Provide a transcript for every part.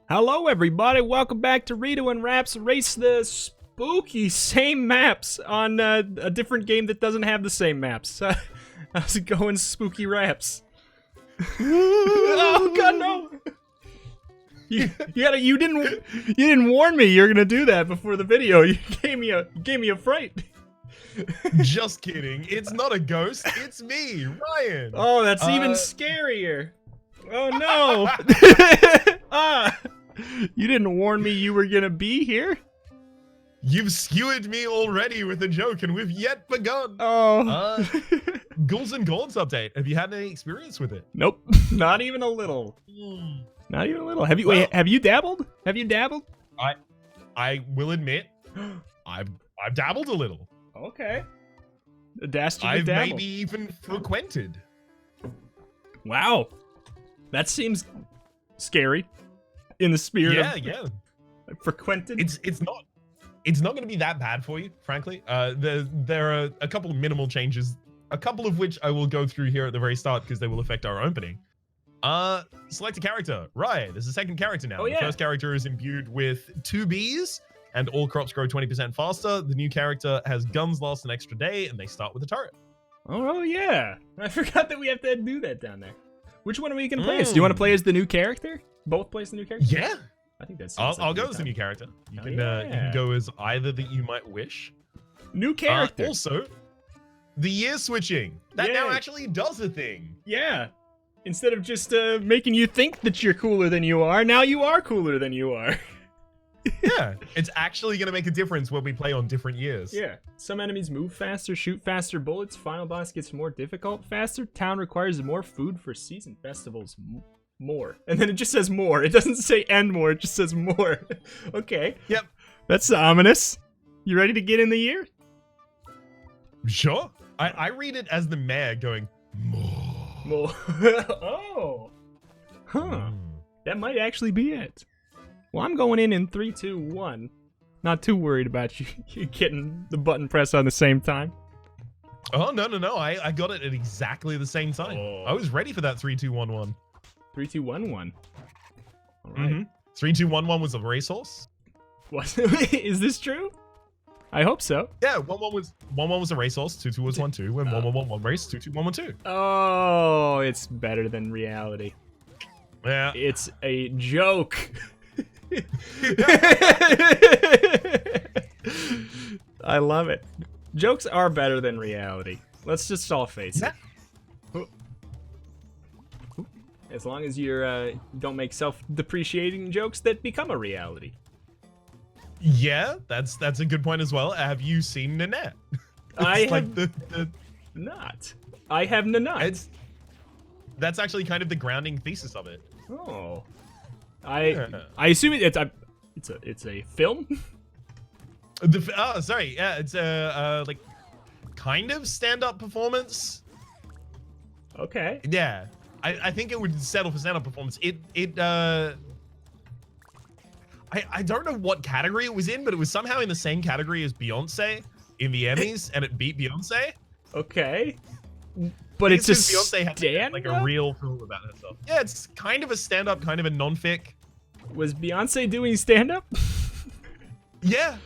Hello everybody, welcome back to Rito and Raps Race the spooky same maps on a different game that doesn't have the same maps. How's it going, Spooky Raps? Oh god, no! You didn't warn me you were gonna do that before the video. You gave me a fright. Just kidding. It's not a ghost. It's me, Ryan. Oh, that's even scarier. Oh no! You didn't warn me you were gonna be here? You've skewered me already with a joke, and we've yet begun. Oh. Ghouls and Gourds update. Have you had any experience with it? Nope. Not even a little. Not even a little. Have you have you dabbled? Have you dabbled? I will admit, I've dabbled a little. Okay. A dastardly I've dabble. maybe even frequented. Wow. That seems scary. In the spirit of frequented. It's not going to be that bad for you, frankly. There are a couple of minimal changes, a couple of which I will go through here at the very start because they will affect our opening. Select a character. Right, there's a second character now. The first character is imbued with 2 bees, and all crops grow 20% faster. The new character has guns last an extra day, and they start with a turret. Oh yeah, I forgot that we have to do that down there. Which one are we gonna play as? Do you want to play as the new character? Both play as the new character? Yeah. I think that's. I'll go as the new character. You can go as either that you might wish. New character. Also, the year switching. That now actually does a thing. Yeah. Instead of just making you think that you're cooler than you are, now you are cooler than you are. Yeah, it's actually going to make a difference when we play on different years. Yeah. Some enemies move faster, shoot faster bullets, final boss gets more difficult faster, town requires more food for season festivals. More. And then it just says more. It doesn't say and more, it just says more. Okay. Yep. That's ominous. You ready to get in the year? Sure. I read it as the mayor going, more. More. Oh. Huh. That might actually be it. Well, I'm going in 3, 2, 1. Not too worried about you getting the button pressed on the same time. Oh, no. I got it at exactly the same time. Oh. I was ready for that 3, 2, 1, 1. 3, 2, 1, 1. All right. 3, 2, 1, 1 was a racehorse. What? Is this true? I hope so. Yeah, 1, 1 was a racehorse. 2, 2 was 1, 2. When 1, 1, 1, 1 race. 2, 2, 1, 1, 2. Oh, it's better than reality. Yeah. It's a joke. I love it. Jokes are better than reality. Let's just all face it. As long as you don't make self-depreciating jokes that become a reality. Yeah, that's a good point as well. Have you seen Nanette? I have not. I have not. That's actually kind of the grounding thesis of it. Oh. I assume it's a film. Sorry. Yeah, it's a like kind of stand-up performance. Okay. Yeah, I think it would settle for stand-up performance. I don't know what category it was in, but it was somehow in the same category as Beyonce in the Emmys, and it beat Beyonce. Okay. But it's just Beyonce had like a real film about herself. Yeah, it's kind of a stand-up, kind of a non-fic. Was Beyonce doing stand-up? Yeah.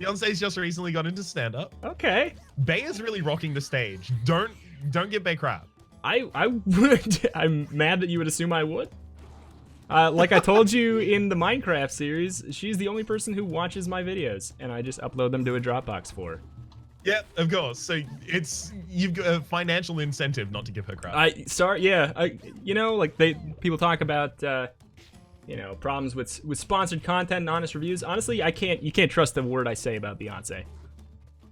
Beyonce's just recently got into stand-up. Okay. Bay is really rocking the stage. Don't give Bay crap. I'm mad that you would assume I would. Like I told you in the Minecraft series, she's the only person who watches my videos, and I just upload them to a Dropbox for her. Yeah, of course. So you've got a financial incentive not to give her crap. People talk about problems with sponsored content and honest reviews. Honestly, you can't trust the word I say about Beyonce.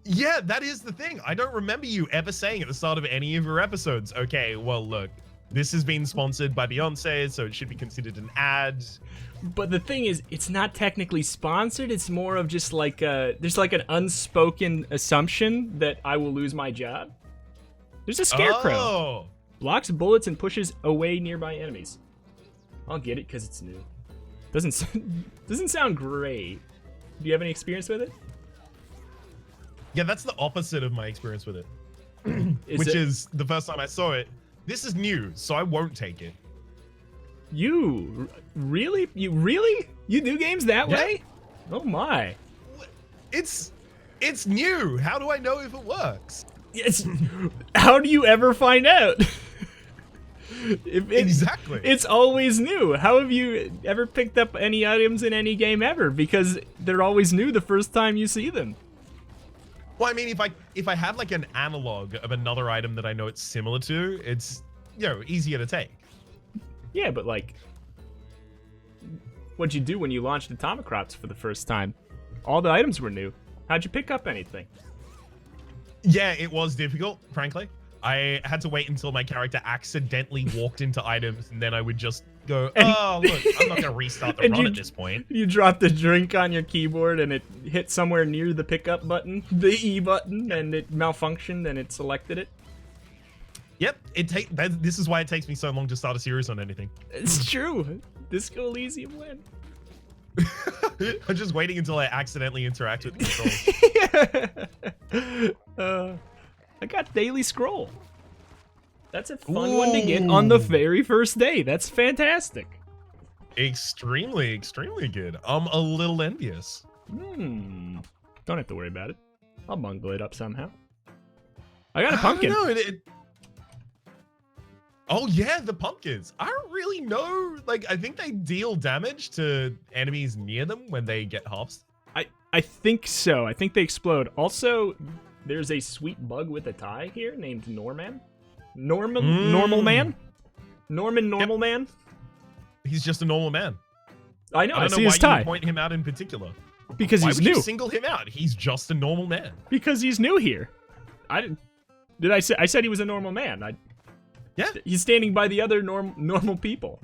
Yeah, that is the thing. I don't remember you ever saying at the start of any of your episodes, okay, well, look, this has been sponsored by Beyonce, so it should be considered an ad. But the thing is, it's not technically sponsored. It's more of just like there's like an unspoken assumption that I will lose my job. There's a scarecrow. Oh. Blocks bullets and pushes away nearby enemies. I'll get it because it's new. Doesn't sound great. Do you have any experience with it? Yeah, that's the opposite of my experience with it. Which is the first time I saw it. This is new, so I won't take it. You really? You do games that Yeah. way? Oh my. It's new. How do I know if it works? It's, how do you ever find out? Exactly. It's always new. How have you ever picked up any items in any game ever? Because they're always new the first time you see them. Well, I mean, if I have like an analog of another item that I know it's similar to, it's, you know, easier to take. Yeah, but like, what'd you do when you launched Atomicrops for the first time? All the items were new. How'd you pick up anything? Yeah, it was difficult, frankly. I had to wait until my character accidentally walked into items, and then I would just go, oh, look, I'm not going to restart the run at this point. You dropped a drink on your keyboard, and it hit somewhere near the pickup button, the E button, and it malfunctioned, and it selected it. Yep, this is why it takes me so long to start a series on anything. It's true. Disco Elysium win. I'm just waiting until I accidentally interact with the controls. I got Daily Scroll. That's a fun one to get on the very first day. That's fantastic. Extremely, extremely good. I'm a little envious. Don't have to worry about it. I'll bungle it up somehow. I got a pumpkin. I don't know. Oh yeah, the pumpkins. I don't really know. Like, I think they deal damage to enemies near them when they get hops. I think so. I think they explode. Also, there's a sweet bug with a tie here named Norman. Normal man? Normal man? He's just a normal man. I know, I don't see know his why tie. you point him out in particular. Because Why he's would new. you single him out? He's just a normal man. Because he's new here. Did I say? I said he was a normal man. Yeah. He's standing by the other normal people.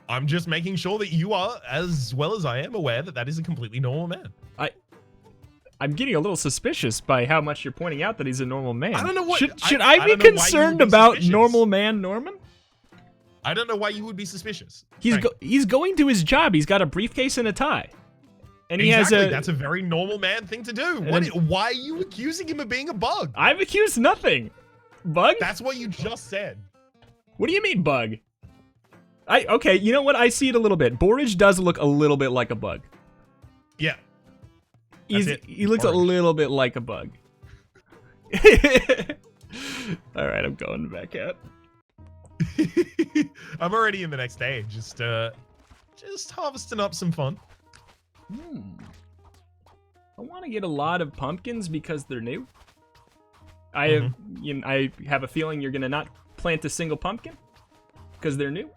I'm just making sure that you are, as well as I am, aware that that is a completely normal man. I'm getting a little suspicious by how much you're pointing out that he's a normal man. I don't know what... Should I be don't know why you would concerned be about suspicious. normal man Norman? I don't know why you would be suspicious. He's going to his job. He's got a briefcase and a tie. And he exactly, has a... that's a very normal man thing to do. Why are you accusing him of being a bug? I've accused nothing. Bug? That's what you just said. What do you mean, bug? Okay, you know what? I see it a little bit. Borage does look a little bit like a bug. Yeah. He looks a little bit like a bug. Alright, I'm going back out. I'm already in the next day. Just harvesting up some fun. I want to get a lot of pumpkins because they're new. I have a feeling you're gonna not plant a single pumpkin because they're new.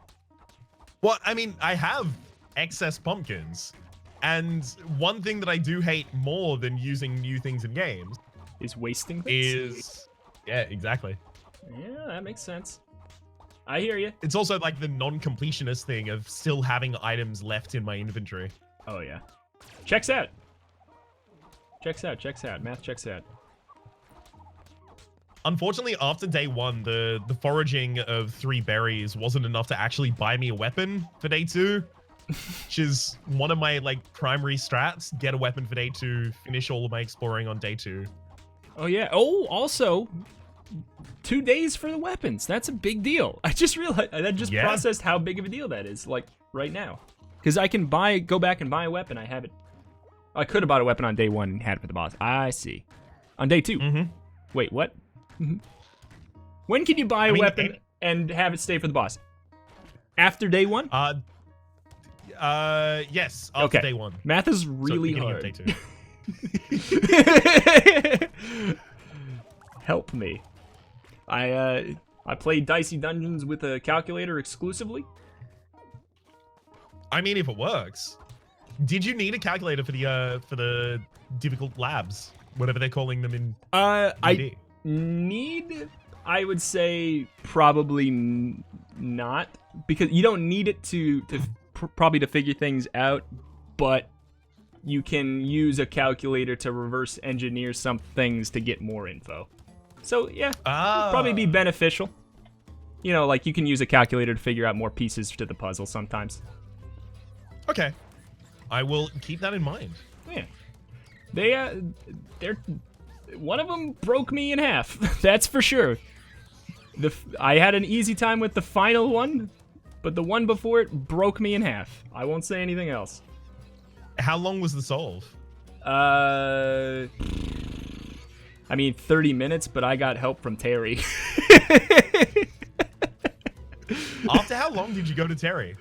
Well, I mean, I have excess pumpkins, and one thing that I do hate more than using new things in games Is wasting things? is... Yeah, exactly. Yeah, that makes sense. I hear you. It's also like the non-completionist thing of still having items left in my inventory. Oh yeah. Checks out. Checks out. Math checks out. Unfortunately, after day one, the foraging of 3 berries wasn't enough to actually buy me a weapon for day 2, which is one of my like primary strats. Get a weapon for day 2, finish all of my exploring on day 2. Oh yeah. Oh, also 2 days for the weapons. That's a big deal. I just realized, I just processed how big of a deal that is, like, right now. Because I can go back and buy a weapon. I have it. I could have bought a weapon on day 1 and had it for the boss. I see. On day 2. Wait, what? When can you buy a weapon and have it stay for the boss? After day 1? Yes, after day 1. Math is really hard. Day 2. Help me. I play Dicey Dungeons with a calculator exclusively. I mean, if it works. Did you need a calculator for the difficult labs, whatever they're calling them in? I need. I would say probably not, because you don't need it to probably to figure things out, but you can use a calculator to reverse engineer some things to get more info. So yeah, it'd probably be beneficial. You know, like you can use a calculator to figure out more pieces to the puzzle sometimes. Okay, I will keep that in mind. Yeah, they're one of them broke me in half. That's for sure. I had an easy time with the final one, but the one before it broke me in half. I won't say anything else. How long was the solve? I mean, 30 minutes, but I got help from Terry. After how long did you go to Terry?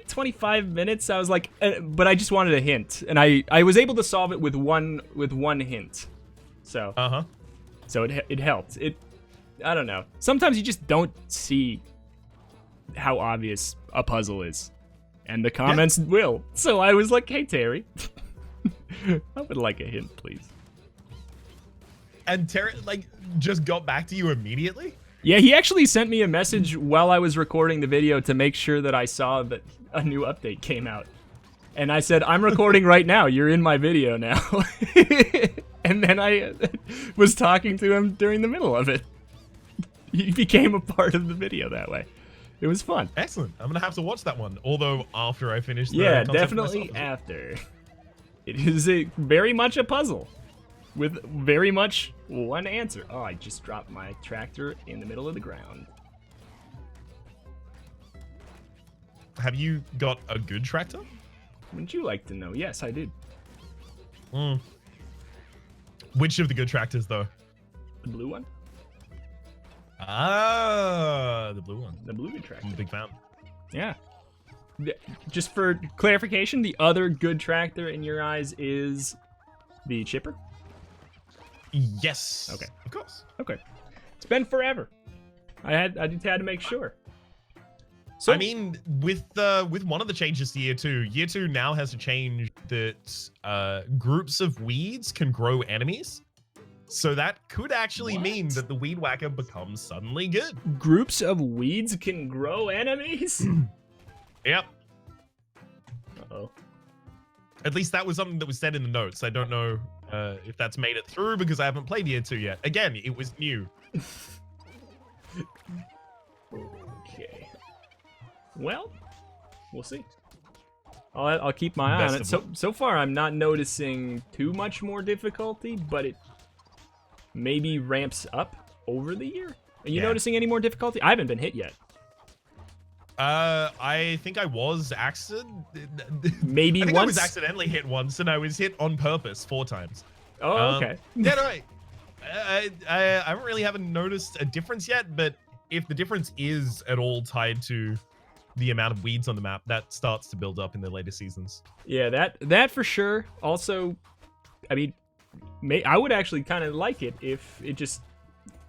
25 minutes. I was like, but I just wanted a hint, and I was able to solve it with one hint. So so it helped. I don't know. Sometimes you just don't see how obvious a puzzle is, and the comments will. So I was like, hey Terry, I would like a hint, please. And Terry like just got back to you immediately? Yeah, he actually sent me a message while I was recording the video to make sure that I saw that a new update came out. And I said, I'm recording right now. You're in my video now. And then I was talking to him during the middle of it. He became a part of the video that way. It was fun. Excellent. I'm going to have to watch that one. Although after I finish the concept definitely myself. after. It is very much a puzzle. With very much one answer. Oh, I just dropped my tractor in the middle of the ground. Have you got a good tractor? Wouldn't you like to know? Yes, I did. Which of the good tractors, though? The blue one? Ah, the blue one. The blue good tractor. I'm a big fan. Yeah. Just for clarification, the other good tractor in your eyes is the chipper? Yes. Okay. Of course. Okay. It's been forever. I just had to make sure. So I mean, with one of the changes to year two now has a change that groups of weeds can grow enemies. So that could actually mean that the weed whacker becomes suddenly good. Groups of weeds can grow enemies? Yep. Uh-oh. At least that was something that was said in the notes. I don't know if that's made it through because I haven't played year 2 yet. Again, it was new. Okay. Well, we'll see. I'll keep my eye on it. So far, I'm not noticing too much more difficulty, but it maybe ramps up over the year. Are you noticing any more difficulty? I haven't been hit yet. I think I was Maybe I think once? I was accidentally hit once, and I was hit on purpose 4 times. Oh, okay. Yeah, no, I haven't noticed a difference yet, but if the difference is at all tied to the amount of weeds on the map, that starts to build up in the later seasons. Yeah, that for sure. Also, I mean, I would actually kind of like it if it just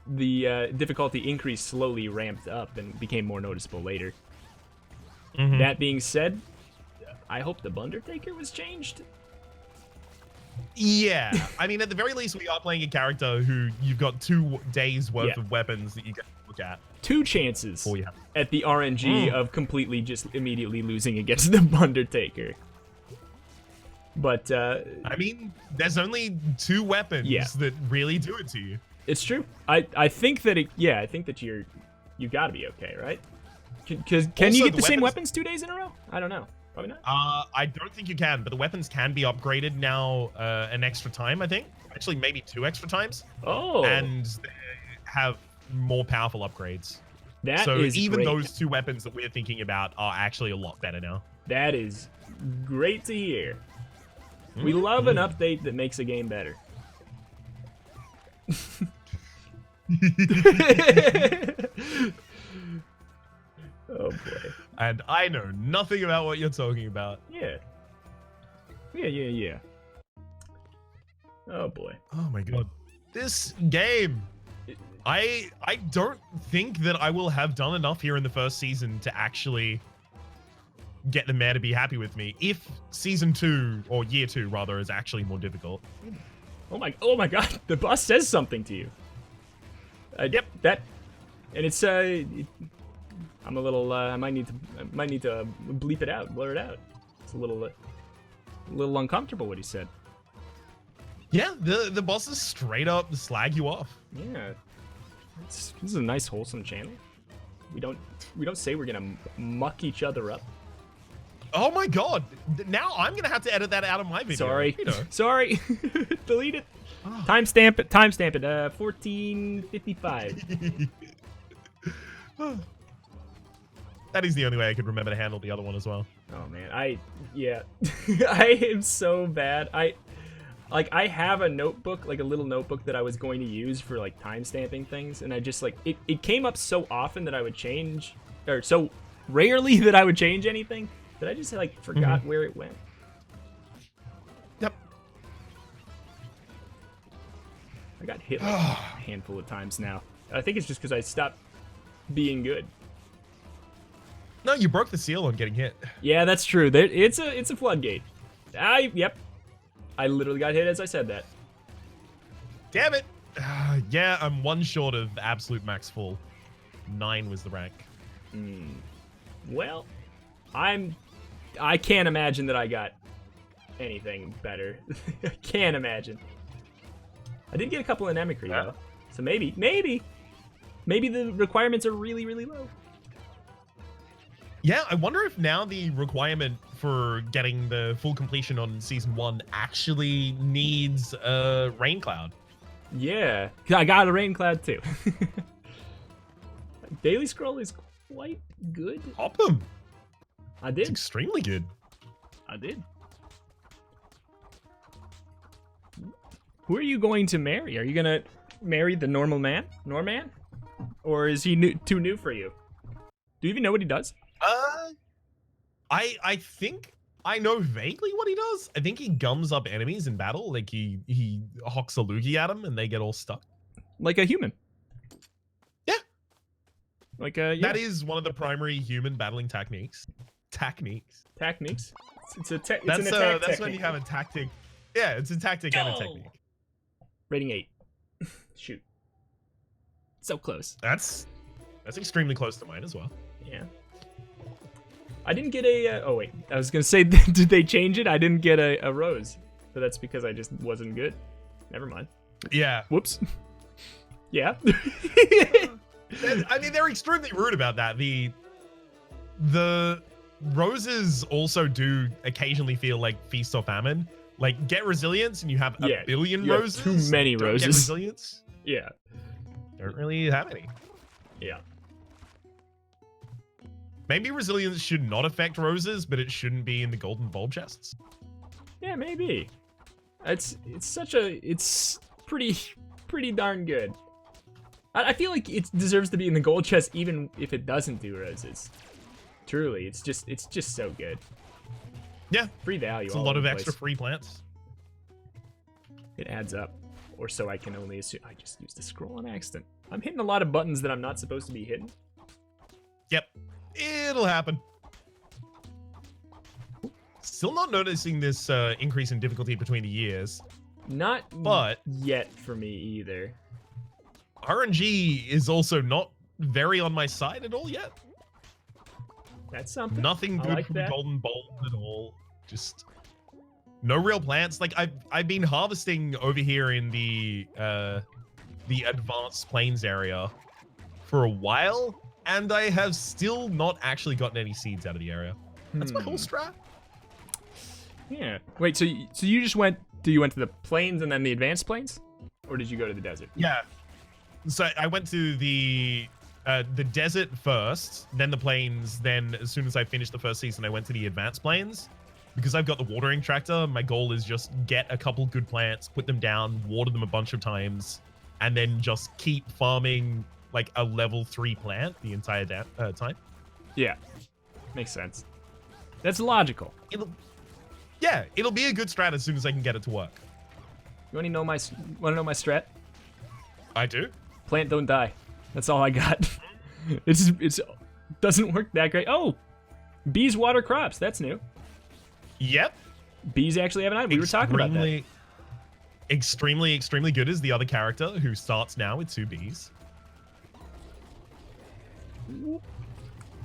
the difficulty increase slowly ramped up and became more noticeable later. Mm-hmm. That being said, I hope the Undertaker was changed. Yeah, I mean, at the very least, we are playing a character who you've got 2 days worth of weapons that you can look at. 2 chances at the RNG of completely just immediately losing against the Undertaker. But I mean, there's only 2 weapons that really do it to you. It's true. I think that I think that you gotta be okay, right? Can you get the same weapons 2 days in a row? I don't know. Probably not. I don't think you can, but the weapons can be upgraded now an extra time, I think. Actually, maybe 2 extra times. Oh. And they have more powerful upgrades. So even great. Those 2 weapons that we're thinking about are actually a lot better now. That is great to hear. We love an update that makes a game better. Oh boy. And I know nothing about what you're talking about. Yeah. Oh boy. Oh my god. This game. I don't think that I will have done enough here in the first season to actually get the mayor to be happy with me if season 2 or year 2 rather is actually more difficult. Oh my god, the boss says something to you. Yep, that, and it's I'm a little I might need to bleep it out, blur it out. It's a little uncomfortable what he said. Yeah, the bosses straight up slag you off. Yeah. This is a nice wholesome channel. We don't say we're gonna muck each other up. Oh my god! Now I'm gonna have to edit that out of my video. Sorry, sorry. Delete it. Oh. Timestamp it. 14:55. That is the only way I could remember to handle the other one as well. Oh man, yeah, I am so bad. I have a notebook, like a little notebook that I was going to use for like timestamping things, and I just like it came up so often that I would change, or so rarely that I would change anything that I just like forgot where it went. Yep. I got hit like a handful of times now. I think it's just because I stopped being good. No, you broke the seal on getting hit. Yeah, that's true. It's a floodgate. Yep. I literally got hit as I said that. Damn it. Yeah, I'm one short of absolute max full. 9 was the rank. Well, I can't imagine that I got anything better. I can't imagine. I did get a couple in Emicry though, so maybe the requirements are really, really low. Yeah, I wonder if now the requirement for getting the full completion on Season 1 actually needs a rain cloud. Yeah, I got a rain cloud too. Daily scroll is quite good. Hop him. I did. It's extremely good. I did. Who are you going to marry? Are you gonna marry the Norman? Or is he too new for you? Do you even know what he does? I think I know vaguely what he does. I think he gums up enemies in battle. Like he hocks a loogie at them and they get all stuck. Like a human. Yeah. Like a That is one of the primary human battling techniques. Techniques. It's an attack That's technique. when you have a tactic. Yeah, it's a tactic and a technique. Rating 8. Shoot. So close. That's extremely close to mine as well. Yeah. I didn't get a. Oh wait, I was gonna say, did they change it? I didn't get a rose, but that's because I just wasn't good. Never mind. Yeah. Whoops. Yeah. I mean, they're extremely rude about that. The roses also do occasionally feel like feast or famine. Like, get resilience and you have a billion roses. Too many roses. Get resilience. Yeah. Don't really have any. Yeah. Maybe resilience should not affect roses, but it shouldn't be in the golden bulb chests. Yeah, maybe. It's pretty darn good. I feel like it deserves to be in the gold chest even if it doesn't do roses. Truly, it's just so good. Yeah. Free value. It's a lot of extra free plants. It adds up. Or so I can only assume. I just used the scroll on accident. I'm hitting a lot of buttons that I'm not supposed to be hitting. Yep. It'll happen. Still not noticing this increase in difficulty between the years. Not yet for me either. RNG is also not very on my side at all yet. That's something. Nothing good like from that. golden bulb at all. Just no real plants. Like I've been harvesting over here in the advanced plains area for a while, and I have still not actually gotten any seeds out of the area. That's my whole strat. Yeah. Wait. So you just went? You went to the plains and then the advanced plains, or did you go to the desert? Yeah. So I went to the desert first, then the plains, then as soon as I finished the first season, I went to the advanced plains. Because I've got the watering tractor, my goal is just get a couple good plants, put them down, water them a bunch of times, and then just keep farming like a level 3 plant the entire time. Yeah. Makes sense. That's logical. It'll be a good strat as soon as I can get it to work. You want to know my strat? I do. Plant don't die. That's all I got. It's doesn't work that great. Oh, bees water crops. That's new. Yep. Bees actually have an item. We were talking about that. Extremely good is the other character who starts now with 2 bees.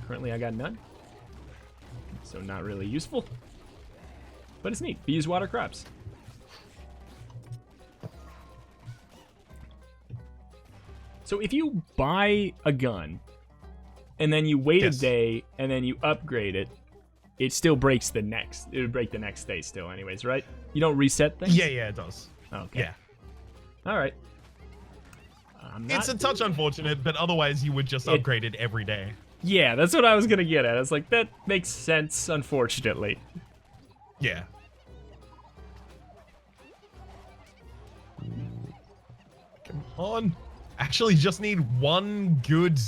Currently, I got none. So not really useful. But it's neat. Bees water crops. So if you buy a gun and then you wait a day and then you upgrade it, it still breaks the next. It would break the next day still anyways, right? You don't reset things? Yeah, it does. Okay. Yeah. All right. It's a touch unfortunate, but otherwise you would just upgrade it every day. Yeah, that's what I was gonna get at. I was like, that makes sense, unfortunately. Yeah. Come on. Actually, just need one good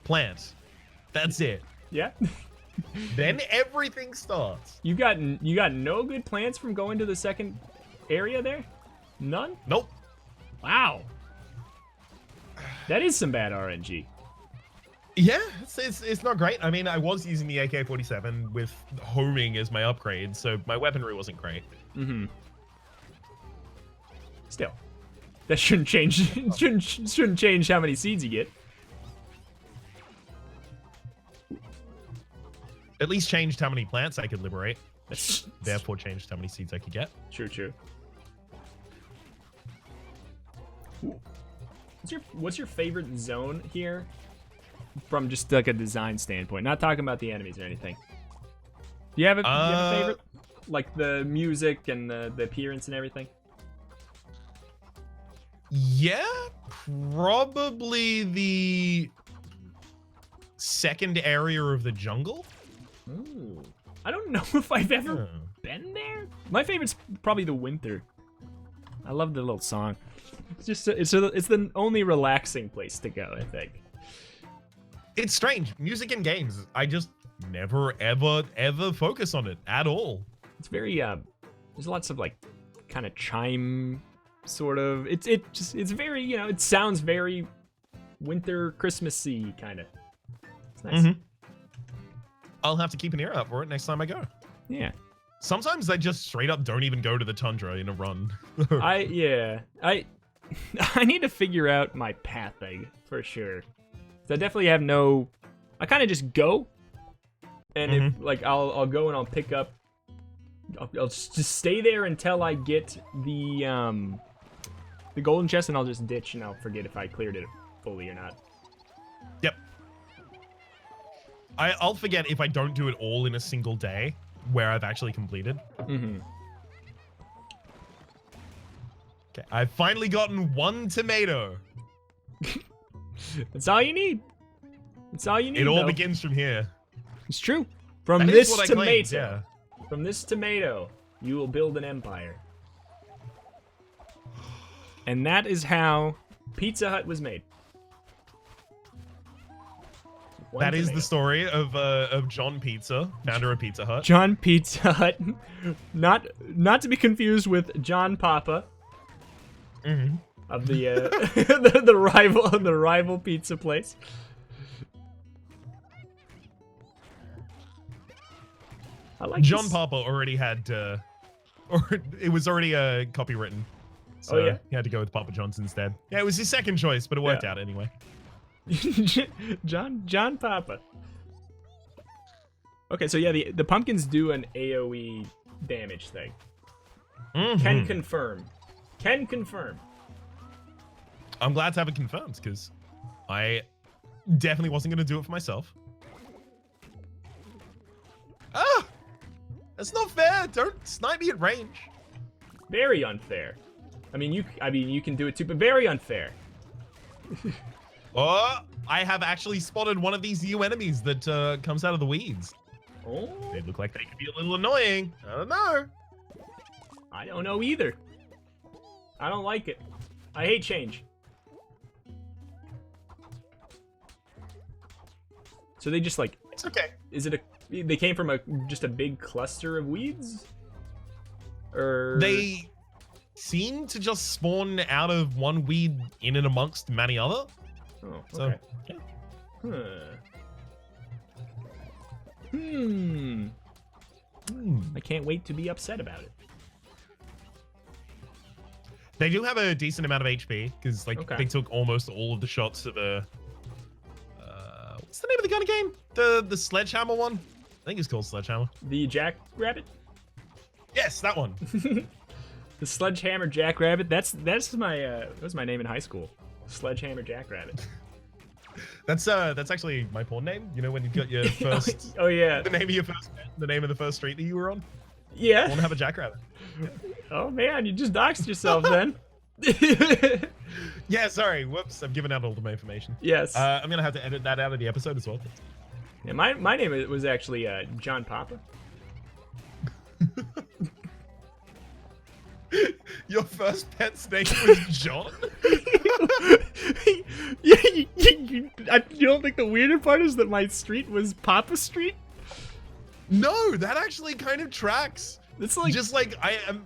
plant. That's it. Yeah. Then everything starts. You got no good plants from going to the second area there? None? Nope. Wow. That is some bad RNG. Yeah, it's not great. I mean, I was using the AK-47 with homing as my upgrade, so my weaponry wasn't great. Mm-hmm. Still, that shouldn't change. shouldn't change how many seeds you get. At least changed how many plants I could liberate. Therefore, changed how many seeds I could get. True. What's your favorite zone here? From just like a design standpoint, not talking about the enemies or anything. Do you have a favorite? Like the music and the appearance and everything? Yeah, probably the second area of the jungle. Ooh. I don't know if I've ever been there. My favorite's probably the winter. I love the little song. It's just it's the only relaxing place to go, I think. It's strange. Music in games, I just never, ever focus on it at all. It's very, there's lots of, like, kind of chime, sort of. It's very, you know, it sounds very winter, Christmassy, kind of. It's nice. Mm-hmm. I'll have to keep an ear out for it next time I go. Yeah. Sometimes I just straight up don't even go to the tundra in a run. I need to figure out my pathing, for sure. I definitely have no. I kind of just go, and if like I'll go and I'll pick up. I'll just stay there until I get the golden chest, and I'll just ditch, and I'll forget if I cleared it fully or not. Yep. I'll forget if I don't do it all in a single day where I've actually completed. Mm-hmm. Okay, I've finally gotten one tomato. That's all you need. That's all you need. It all though. begins from here. It's true. From That this is what I tomato. claimed, yeah. From this tomato, you will build an empire. And that is how Pizza Hut was made. That is the story of John Pizza, founder of Pizza Hut. John Pizza Hut, not to be confused with John Papa. Mm-hmm. Of the the rival pizza place. I like John this. Papa already had, or it was already copywritten. So Oh, yeah? he had to go with Papa John's instead. Yeah, it was his second choice, but it worked out anyway. John Papa. Okay, so yeah, the pumpkins do an AoE damage thing. Mm-hmm. Can confirm. I'm glad to have it confirmed, because I definitely wasn't going to do it for myself. Ah! That's not fair! Don't snipe me at range. Very unfair. I mean, you can do it too, but very unfair. Oh, I have actually spotted one of these new enemies that comes out of the weeds. Oh, They look like they could be a little annoying. I don't know. I don't know either. I don't like it. I hate change. So they just like, It's okay. is it they came from just a big cluster of weeds? Or They seem to just spawn out of one weed in and amongst many other. Oh, So, okay. yeah. I can't wait to be upset about it. They do have a decent amount of HP because, like, Okay. they took almost all of the shots of a. What's the name of the gun again? The sledgehammer one? I think it's called sledgehammer. The jackrabbit? Yes, that one. The sledgehammer jackrabbit? That's my that was my name in high school. Sledgehammer jackrabbit. That's actually my porn name. You know when you got your first. Oh yeah. The name of your first. The name of the first street that you were on. I Yeah. want to have a jackrabbit. Oh man, you just doxed yourself then. Yeah, sorry. Whoops, I've given out all the information. Yes. I'm gonna have to edit that out of the episode as well. Yeah, my name was actually John Papa. Your first pet's name was John? Yeah, you don't think the weirder part is that my street was Papa Street? No, that actually kind of tracks. It's like Just like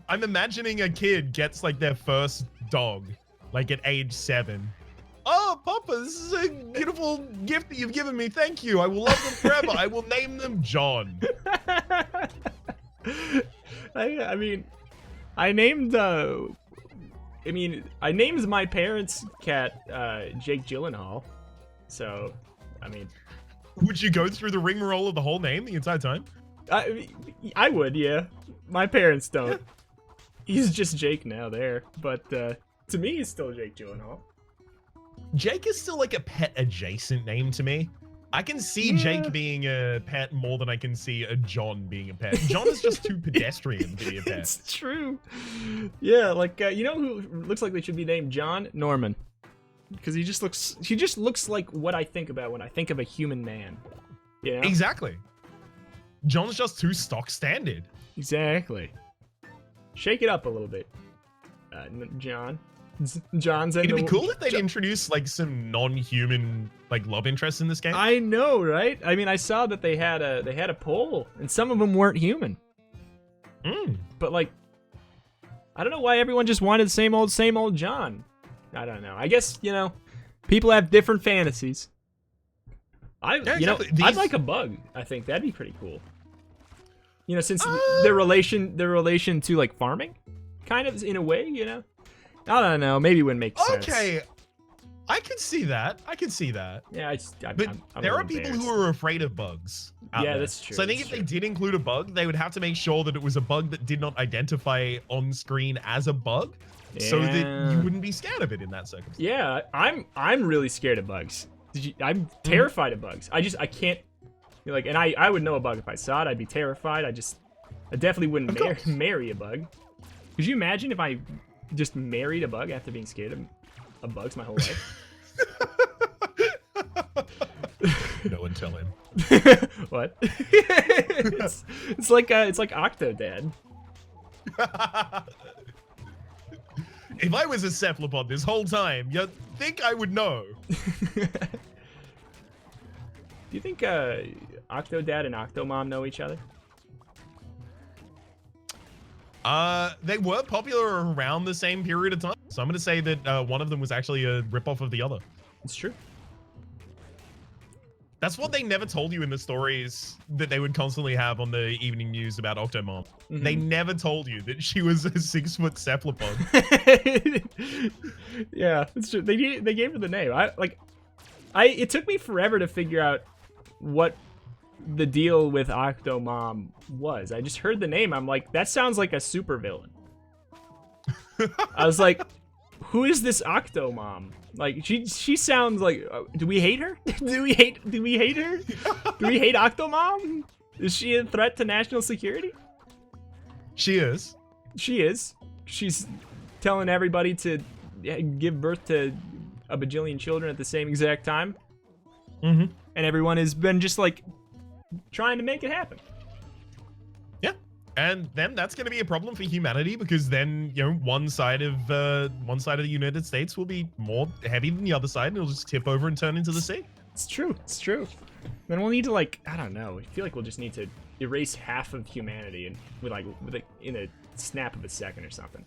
I'm imagining a kid gets like their first dog, like at age 7. Oh, Papa, this is a beautiful gift that you've given me. Thank you. I will love them forever. I will name them John. I mean, I named my parents' cat Jake Gyllenhaal. So, I mean, Would you go through the rigmarole of the whole name the entire time? I would, yeah. My parents don't. He's just Jake now there, but to me, he's still Jake Gyllenhaal. Jake is still like a pet adjacent name to me. I can see Jake being a pet more than I can see a John being a pet. John is just too pedestrian to be a pet. It's true. Yeah, like you know who looks like they should be named John? Norman. Because he just looks like what I think about when I think of a human man. You know? Exactly. John's just too stock standard. Exactly. Shake it up a little bit, John. John's. It'd be cool if they'd introduce like some non-human like love interests in this game. I know, right? I mean, I saw that they had a poll, and some of them weren't human. But like, I don't know why everyone just wanted same old John. I don't know. I guess, you know, people have different fantasies. I'd like a bug. I think that'd be pretty cool. You know, since their relation to like farming, kind of in a way, you know. I don't know. Maybe it wouldn't make sense. Okay, I can see that. Yeah, but I'm there are people who are afraid of bugs. Yeah, that's true. So I think if they did include a bug, they would have to make sure that it was a bug that did not identify on screen as a bug, so that you wouldn't be scared of it in that circumstance. Yeah, I'm really scared of bugs. I'm terrified of bugs. I can't. Like, and I would know a bug if I saw it. I'd be terrified. I definitely wouldn't marry a bug. Could you imagine if I just married a bug after being scared of bugs my whole life? No one tell him. What? it's like Octodad. If I was a cephalopod this whole time, you'd think I would know. Do you think Octodad and Octomom know each other? They were popular around the same period of time. So I'm going to say that one of them was actually a ripoff of the other. It's true. That's what they never told you in the stories that they would constantly have on the evening news about Octomom. Mm-hmm. They never told you that she was a 6-foot cephalopod. Yeah, it's true. They gave her the name. It took me forever to figure out what the deal with Octomom was. I just heard the name. I'm like, that sounds like a supervillain. I was like, who is this Octomom? Like, she sounds like. Do we hate her? Do we hate her? Do we hate Octomom? Is she a threat to national security? She is. She is. She's telling everybody to give birth to a bajillion children at the same exact time. Mm-hmm. And everyone has been just like trying to make it happen. Yeah. And then that's going to be a problem for humanity, because then, you know, one side of the United States will be more heavy than the other side, and it'll just tip over and turn into the sea. It's true. It's true. Then we'll need to, like, I don't know. I feel like we'll just need to erase half of humanity and in a snap of a second or something.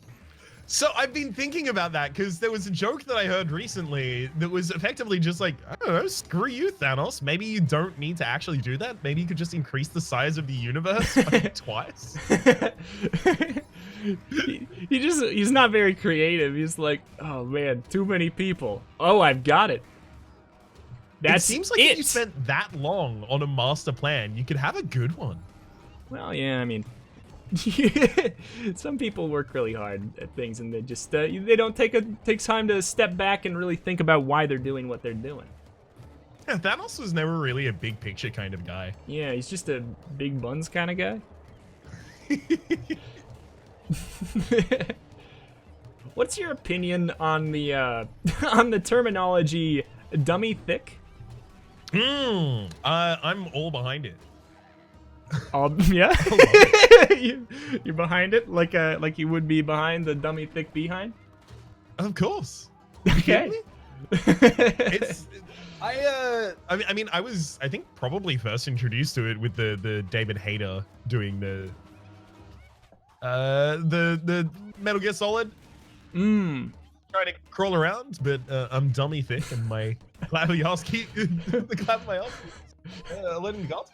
So I've been thinking about that, because there was a joke that I heard recently that was effectively just like, I don't know, screw you, Thanos. Maybe you don't need to actually do that. Maybe you could just increase the size of the universe like twice. He's not very creative. He's like, oh man, too many people. Oh, I've got it. It seems like if you spent that long on a master plan, you could have a good one. Well, yeah, I mean, some people work really hard at things, and they just they don't take time to step back and really think about why they're doing what they're doing. Yeah, Thanos was never really a big picture kind of guy. Yeah, he's just a big buns kind of guy. What's your opinion on the on the terminology dummy thick? I'm all behind it. Yeah. You're behind it like you would be behind the dummy thick behind. Of course. Okay. It's I mean I was I think probably first introduced to it with the David Hayter doing the Metal Gear Solid. Trying to crawl around, but I'm dummy thick and my Klaviowski the Klaviowski let him go.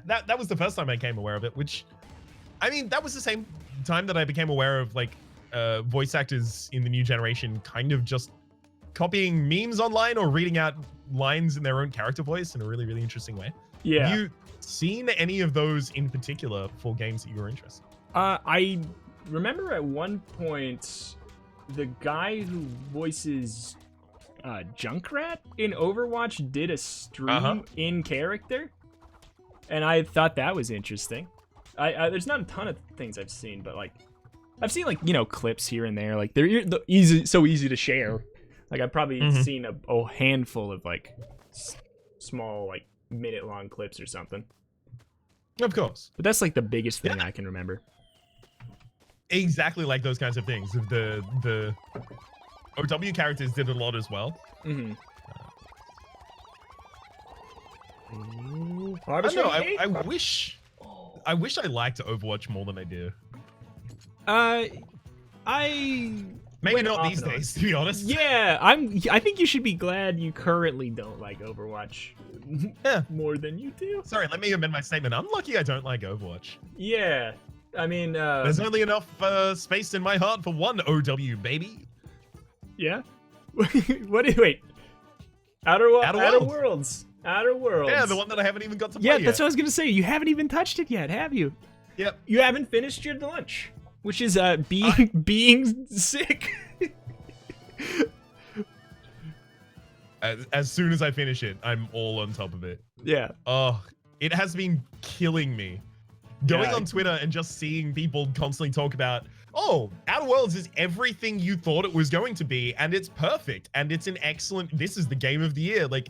That was the first time I came aware of it, which I mean that was the same time that I became aware of like voice actors in the new generation kind of just copying memes online or reading out lines in their own character voice in a really, really interesting way. Yeah. Have you seen any of those in particular for games that you were interested in? I remember at one point the guy who voices Junkrat in Overwatch did a stream in character, and I thought that was interesting. There's not a ton of things I've seen, but like I've seen like, you know, clips here and there. Like they're so easy to share. Like I've probably seen a handful of like small like minute-long clips or something. Of course. But that's like the biggest thing I can remember. Exactly like those kinds of things. The OW characters did a lot as well. I don't know. I wish I liked Overwatch more than I do. Maybe not these days, to be honest. Yeah, I think you should be glad you currently don't like Overwatch more than you do. Sorry, let me amend my statement. I'm lucky I don't like Overwatch. Yeah, I mean, there's only enough space in my heart for one OW, baby. Yeah. Wait. Outer Worlds. Outer Worlds. Yeah, the one that I haven't even got to play yet. Yeah, that's what I was gonna say. You haven't even touched it yet, have you? Yep. You haven't finished your lunch, which is being sick. As soon as I finish it, I'm all on top of it. Yeah. Oh, it has been killing me. Going on Twitter and just seeing people constantly talk about, oh, Outer Worlds is everything you thought it was going to be, and it's perfect, and it's an excellent, this is the game of the year. Like,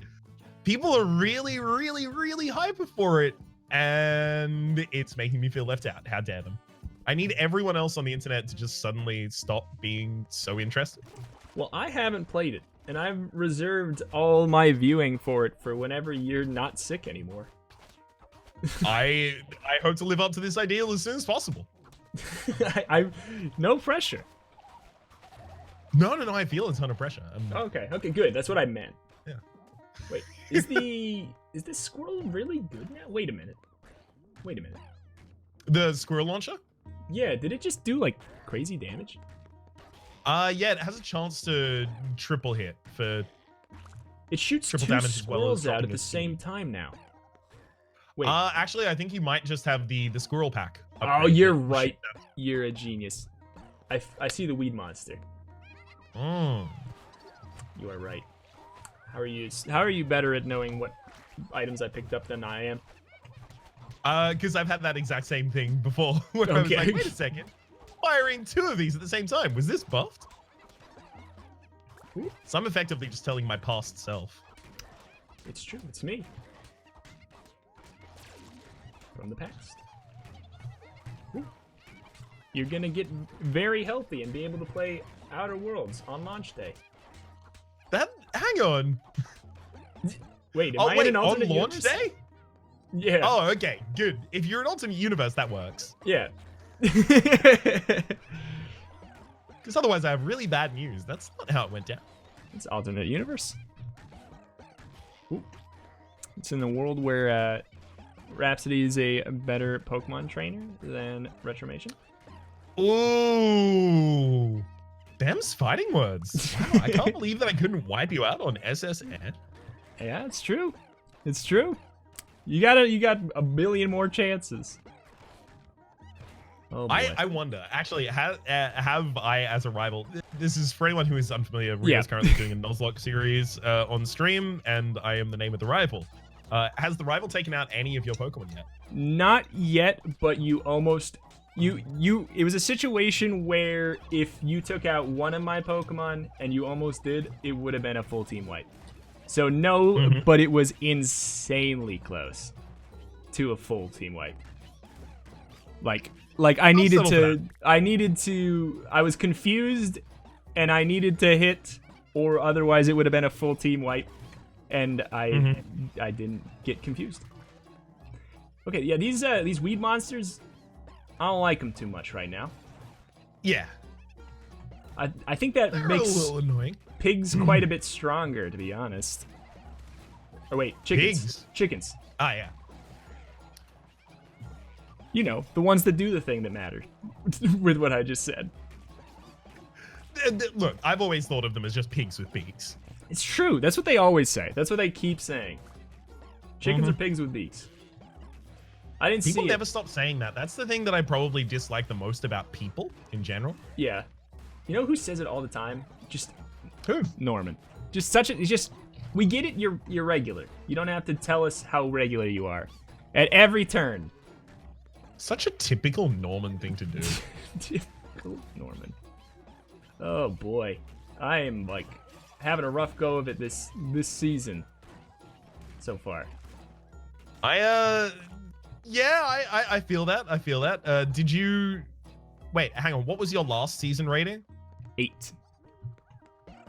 people are really, really, really hyper for it, and it's making me feel left out. How dare them? I need everyone else on the internet to just suddenly stop being so interested. Well, I haven't played it, and I've reserved all my viewing for it for whenever you're not sick anymore. I hope to live up to this ideal as soon as possible. I no pressure. No, I feel a ton of pressure. Okay, good. That's what I meant. Yeah. Wait, is this squirrel really good now? Wait a minute. The squirrel launcher? Yeah, did it just do like crazy damage? Yeah, it has a chance to triple hit for. It shoots triple two damage as well as squirrels out at the same time now. Wait. Actually, I think you might just have the squirrel pack. Oh, you're right. You're a genius. I see the weed monster. You are right. How are you better at knowing what items I picked up than I am? Because I've had that exact same thing before. Where I was like, wait a second. Firing two of these at the same time. Was this buffed? So I'm effectively just telling my past self. It's true. It's me. From the past. Ooh. You're gonna get very healthy and be able to play Outer Worlds on launch day. Hang on. Wait, am I in an alternate on launch universe? day? Yeah. Oh, okay, good. If you're an alternate universe, that works. Yeah. Because otherwise I have really bad news. That's not how it went down. It's alternate universe. Ooh. It's in the world where Rhapsody is a better Pokemon trainer than Retromation. Ooh. Them's fighting words. Wow, I can't believe that I couldn't wipe you out on SSN. Yeah, it's true. It's true. You got a billion more chances. Oh boy. I wonder, actually, have I as a rival? This is for anyone who is unfamiliar. Rio is currently doing a Nuzlocke series on stream, and I am the name of the rival. Has the rival taken out any of your Pokemon yet? Not yet, but you almost It was a situation where if you took out one of my Pokemon and you almost did, it would have been a full team wipe. So no, but it was insanely close to a full team wipe. Like I needed to, I was confused and I needed to hit, or otherwise it would have been a full team wipe, and I didn't get confused. Okay, yeah, these weed monsters, I don't like them too much right now. Yeah. I think that They're makes a little annoying. pigs quite a bit stronger, to be honest. Or wait, chickens. Pigs? Chickens. Ah, yeah. You know, the ones that do the thing that matters. With what I just said. Look, I've always thought of them as just pigs with beaks. It's true. That's what they always say. That's what they keep saying. Chickens are pigs with beaks. I didn't see People it. never stop saying that. That's the thing that I probably dislike the most about people in general. Yeah. You know who says it all the time? Just Who? Norman. Just such a, just, we get it, you're regular. You don't have to tell us how regular you are. At every turn. Such a typical Norman thing to do. Typical Norman. Oh boy. I am like having a rough go of it this season so far. I feel that. I feel that. Did you wait, hang on, what was your last season rating? 8.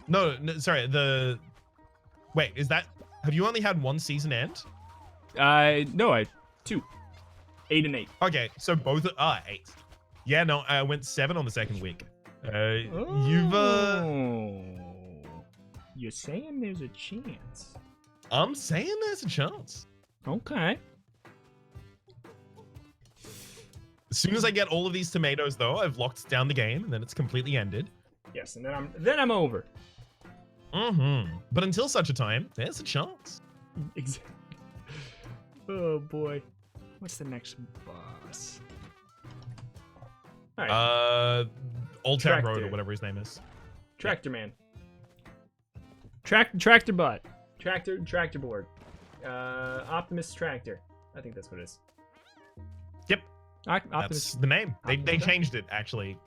No, sorry, wait, is that, have you only had one season end? No, 2. 8 and 8. Okay, so both 8. Yeah, no, I went 7 on the second week. You're saying there's a chance. I'm saying there's a chance. Okay. As soon as I get all of these tomatoes, though, I've locked down the game, and then it's completely ended. Yes, and then I'm over. But until such a time, there's a chance. Exactly. Oh boy. What's the next boss? All right. Old Town Tractor. Road or whatever his name is. Tractor Man. Tractor butt. Tractor board. Optimus Tractor. I think that's what it is. Yep. Optimus. That's the name. They Optimus. changed it, actually.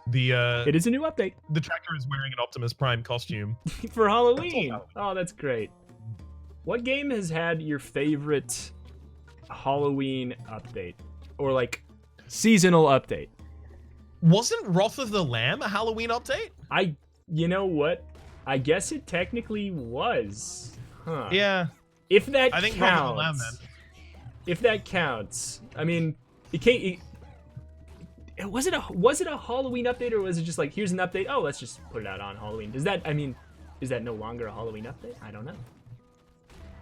The It is a new update the tractor is wearing an Optimus Prime costume. for Halloween. Oh, that's great. What game has had your favorite Halloween update? Or like seasonal update? Wasn't Wrath of the Lamb a Halloween update? You know what? I guess it technically was. Huh. Yeah. If that I think counts. Wrath of the Lamb, then. If that counts. I mean, it can't. Was it a Halloween update, or was it just like, here's an update? Oh, let's just put it out on Halloween. Does that? I mean, is that no longer a Halloween update? I don't know.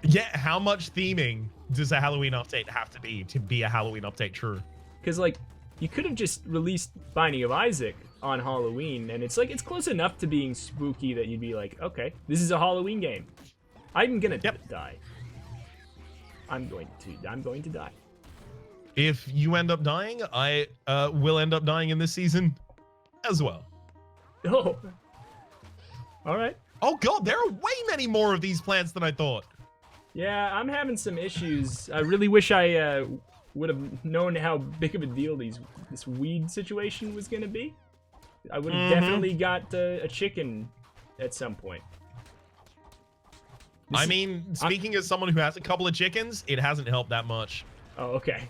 Yeah, how much theming does a Halloween update have to be a Halloween update true? Because like, you could have just released Binding of Isaac on Halloween, and it's like, it's close enough to being spooky that you'd be like, okay, this is a Halloween game. I'm gonna die. I'm going to die. If you end up dying, I will end up dying in this season as well. Oh. All right. Oh god, there are way many more of these plants than I thought. Yeah, I'm having some issues. I really wish I would have known how big of a deal this weed situation was gonna be. I would have definitely got a chicken at some point. I mean, speaking as someone who has a couple of chickens, it hasn't helped that much. Oh, okay.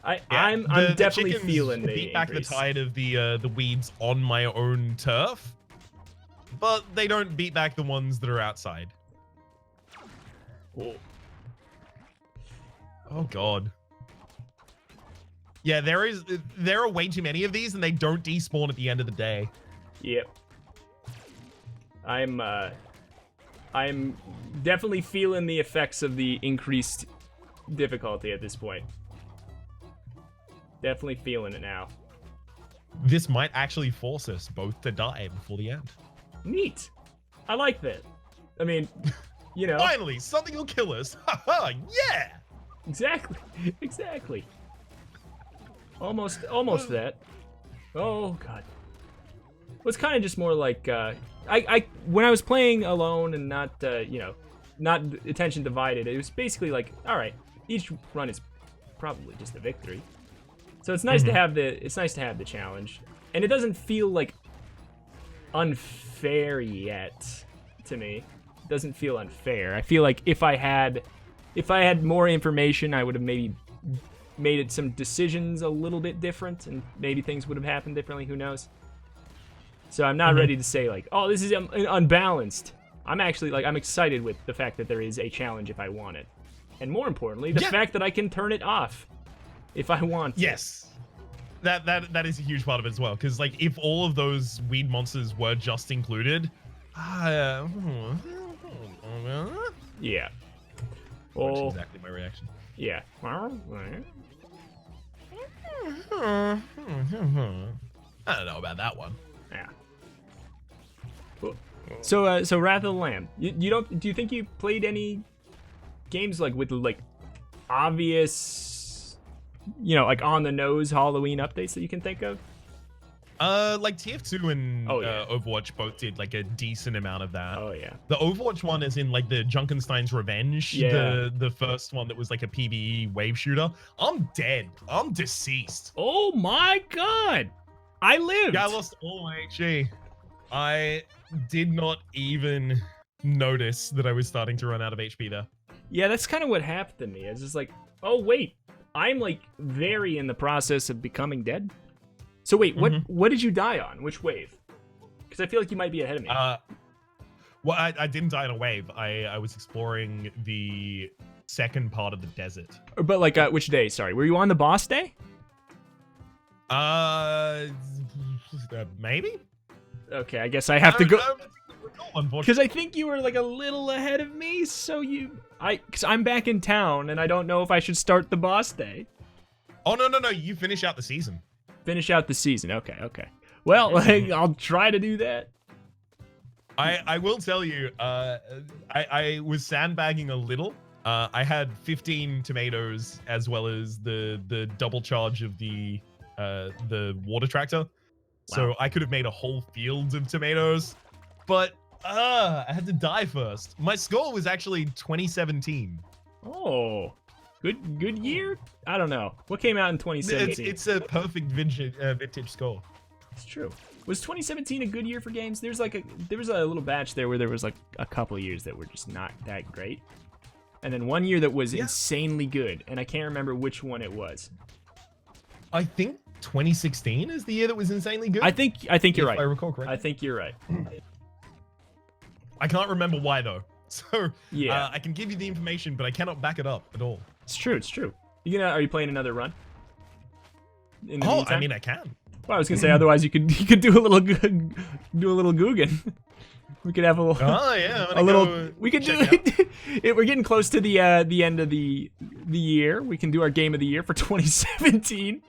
Yeah, I'm the definitely chickens feeling the beat back increase. the tide of the weeds on my own turf, but they don't beat back the ones that are outside. Oh. Oh god. Yeah, there are way too many of these, and they don't despawn at the end of the day. Yep. I'm definitely feeling the effects of the increased difficulty at this point. Definitely feeling it now. This might actually force us both to die before the end. Neat. I like that. I mean, you know. Finally, something will kill us. Haha, yeah! Exactly. Exactly. Almost that. Oh god. Well, it's kind of just more like I when I was playing alone and not not attention divided, it was basically like, all right, each run is probably just a victory. So it's nice to have the challenge, and it doesn't feel like unfair yet to me. It doesn't feel unfair. I feel like if I had more information, I would have maybe made it some decisions a little bit different, and maybe things would have happened differently. Who knows? So I'm not ready to say like, oh, this is unbalanced. I'm actually like, I'm excited with the fact that there is a challenge if I want it, and more importantly, the fact that I can turn it off if I want. Yes. That is a huge part of it as well, because like if all of those weed monsters were just included, yeah. That's exactly my reaction. Yeah. I don't know about that one. Yeah. Cool. So Wrath of the Lamb. You don't? Do you think you played any games like with like obvious, like on the nose Halloween updates that you can think of? Like TF2 and Overwatch both did like a decent amount of that. Oh yeah. The Overwatch one is in like the Junkenstein's Revenge, the first one that was like a PvE wave shooter. I'm dead. I'm deceased. Oh my god. I lived. Yeah, I lost all my HE. I did not even notice that I was starting to run out of HP there. Yeah, that's kind of what happened to me. It's just like, oh wait, I'm like very in the process of becoming dead. So wait, what did you die on? Which wave? Because I feel like you might be ahead of me. Well, I didn't die on a wave. I was exploring the second part of the desert. But like, which day? Sorry, were you on the boss day? Maybe. Okay, I guess I have to go. Unfortunately, because I think you were like a little ahead of me. So because I'm back in town and I don't know if I should start the boss day. Oh no! You finish out the season. Finish out the season. Okay. Well, I'll try to do that. I will tell you, I was sandbagging a little. I had 15 tomatoes as well as the double charge of the water tractor. So Wow. I could have made a whole field of tomatoes, but I had to die first. My score was actually 2017. Oh, good year? I don't know. What came out in 2017? It's a perfect vintage score. It's true. Was 2017 a good year for games? There was a little batch there where there was like a couple of years that were just not that great. And then one year that was insanely good, and I can't remember which one it was. I think 2016 is the year that was insanely good. I think you're right. If I recall correctly. I think you're right. I can't remember why though. So yeah, I can give you the information, but I cannot back it up at all. It's true. Are you playing another run? I mean, I can. Well, I was gonna say otherwise you could do a little Gungeon. We could have a little. Oh yeah, we could do. We're getting close to the end of the year. We can do our game of the year for 2017.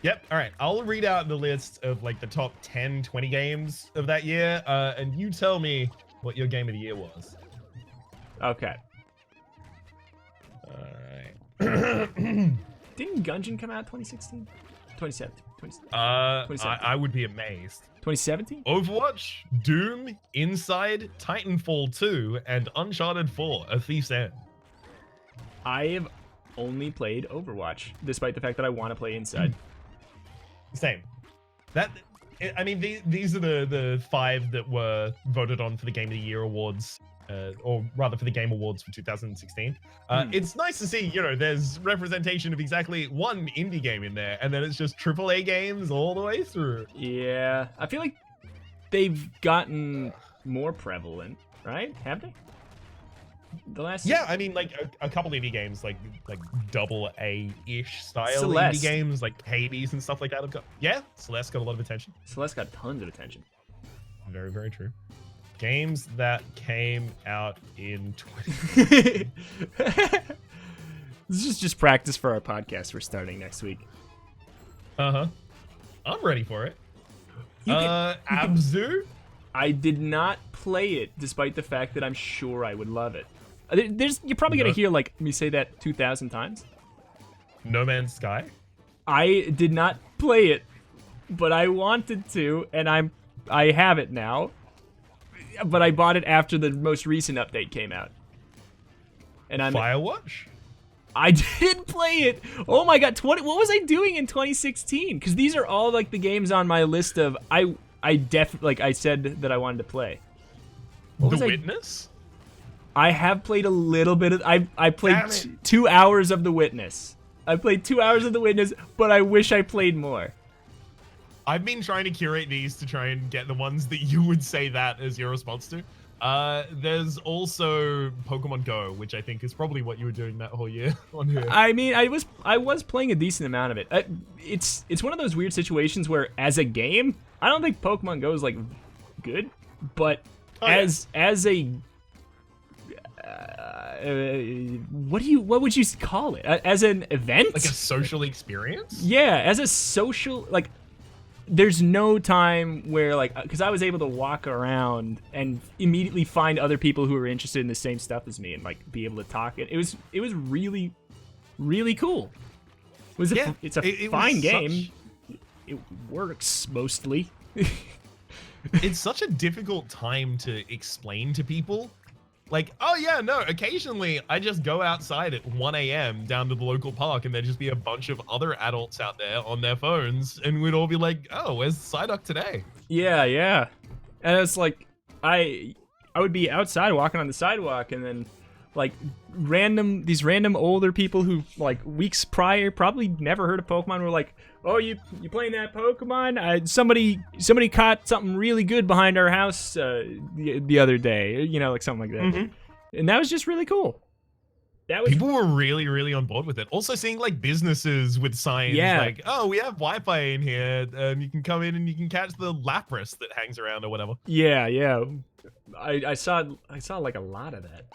Yep. All right. I'll read out the list of like the top 10, 20 games of that year, and you tell me what your game of the year was. Okay. All right. Didn't Gungeon come out 2016? 2017. I would be amazed. 2017? Overwatch, Doom, Inside, Titanfall 2, and Uncharted 4: A Thief's End. I have only played Overwatch, despite the fact that I want to play Inside. Same. I mean, these are the 5 that were voted on for the Game of the Year awards, or rather for the Game Awards for 2016. It's nice to see, there's representation of exactly one indie game in there, and then it's just AAA games all the way through. Yeah, I feel like they've gotten more prevalent, right? Have they? I mean, like a couple indie games, like double A-ish style Celeste. indie games, like Hades and stuff like that. Celeste got a lot of attention. Celeste got tons of attention. Very, very true. Games that came out in 20. This is just practice for our podcast we're starting next week. I'm ready for it. Abzu? I did not play it, despite the fact that I'm sure I would love it. You're probably gonna hear like me say that 2,000 times. No Man's Sky? I did not play it, but I wanted to, and I have it now. But I bought it after the most recent update came out. And Firewatch? I did play it. Oh my god, what was I doing in 2016? Because these are all like the games on my list of I said that I wanted to play. What The was Witness? I have played a little bit of. I played 2 hours of The Witness. I played 2 hours of The Witness, but I wish I played more. I've been trying to curate these to try and get the ones that you would say that as your response to. There's also Pokemon Go, which I think is probably what you were doing that whole year on here. I mean, I was playing a decent amount of it. It's one of those weird situations where, as a game, I don't think Pokemon Go is like good, but as a what would you call it? As an event? Like a social experience? Yeah, as a social, like, there's no time where, like, because I was able to walk around and immediately find other people who were interested in the same stuff as me and, like, be able to talk. It was really, really cool. It's a fine game. It works mostly. It's such a difficult time to explain to people. Like, oh yeah, no, occasionally I just go outside at 1 a.m. down to the local park and there'd just be a bunch of other adults out there on their phones and we'd all be like, oh, where's Psyduck today? Yeah. And it's like, I would be outside walking on the sidewalk and then like these random older people who like weeks prior probably never heard of Pokemon were like, oh, you playing that Pokemon? Somebody caught something really good behind our house the other day, you know, like something like that. Mm-hmm. And that was just really cool. People were really, really on board with it. Also seeing like businesses with signs like, oh, we have Wi-Fi in here and you can come in and you can catch the Lapras that hangs around or whatever. Yeah. I saw like a lot of that.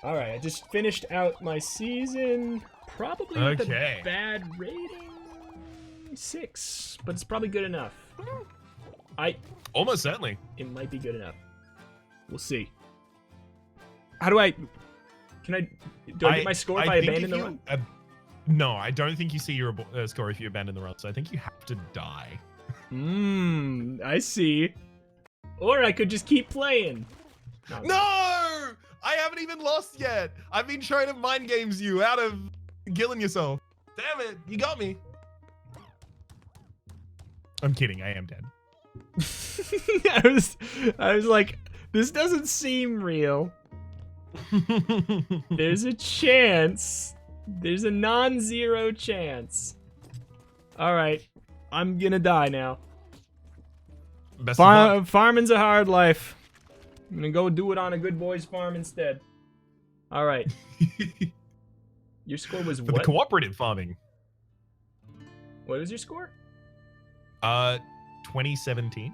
All right, I just finished out my season, probably with a bad rating, 6, but it's probably good enough. Almost certainly. It might be good enough. We'll see. How do I get my score if I abandon the run? No, I don't think you see your score if you abandon the run, so I think you have to die. I see. Or I could just keep playing. No! I haven't even lost yet. I've been trying to mind games you out of killing yourself. Damn it, you got me. I'm kidding, I am dead. I was like, this doesn't seem real. There's a chance. There's a non-zero chance. All right, I'm gonna die now. Farming's a hard life. I'm gonna go do it on a good boy's farm instead. All right. Your score was what? For the cooperative farming. What was your score? 2017.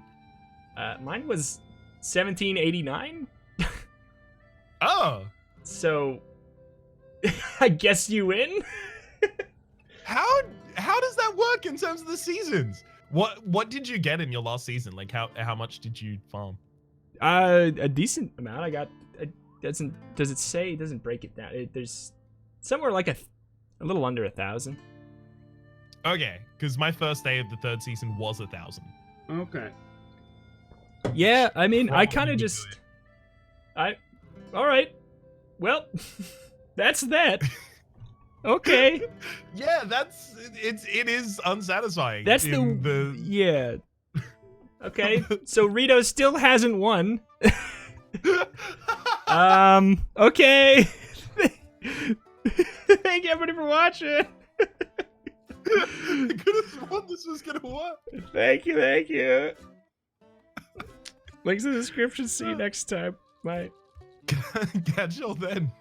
Mine was 1789. Oh. So, I guess you win. How does that work in terms of the seasons? What did you get in your last season? Like how much did you farm? A decent amount. I got. Does it say? It doesn't break it down. There's somewhere like a little under 1,000. Okay, because my first day of the 3rd season was 1,000. Okay. Yeah, I mean, I kind of just. All right. Well, that's that. Okay. Yeah, it is unsatisfying. That's yeah. Okay, so Rito still hasn't won. Okay. Thank everybody for watching. I could have sworn this was gonna work. Thank you. Links in the description. See you next time. Bye. Catch y'all then.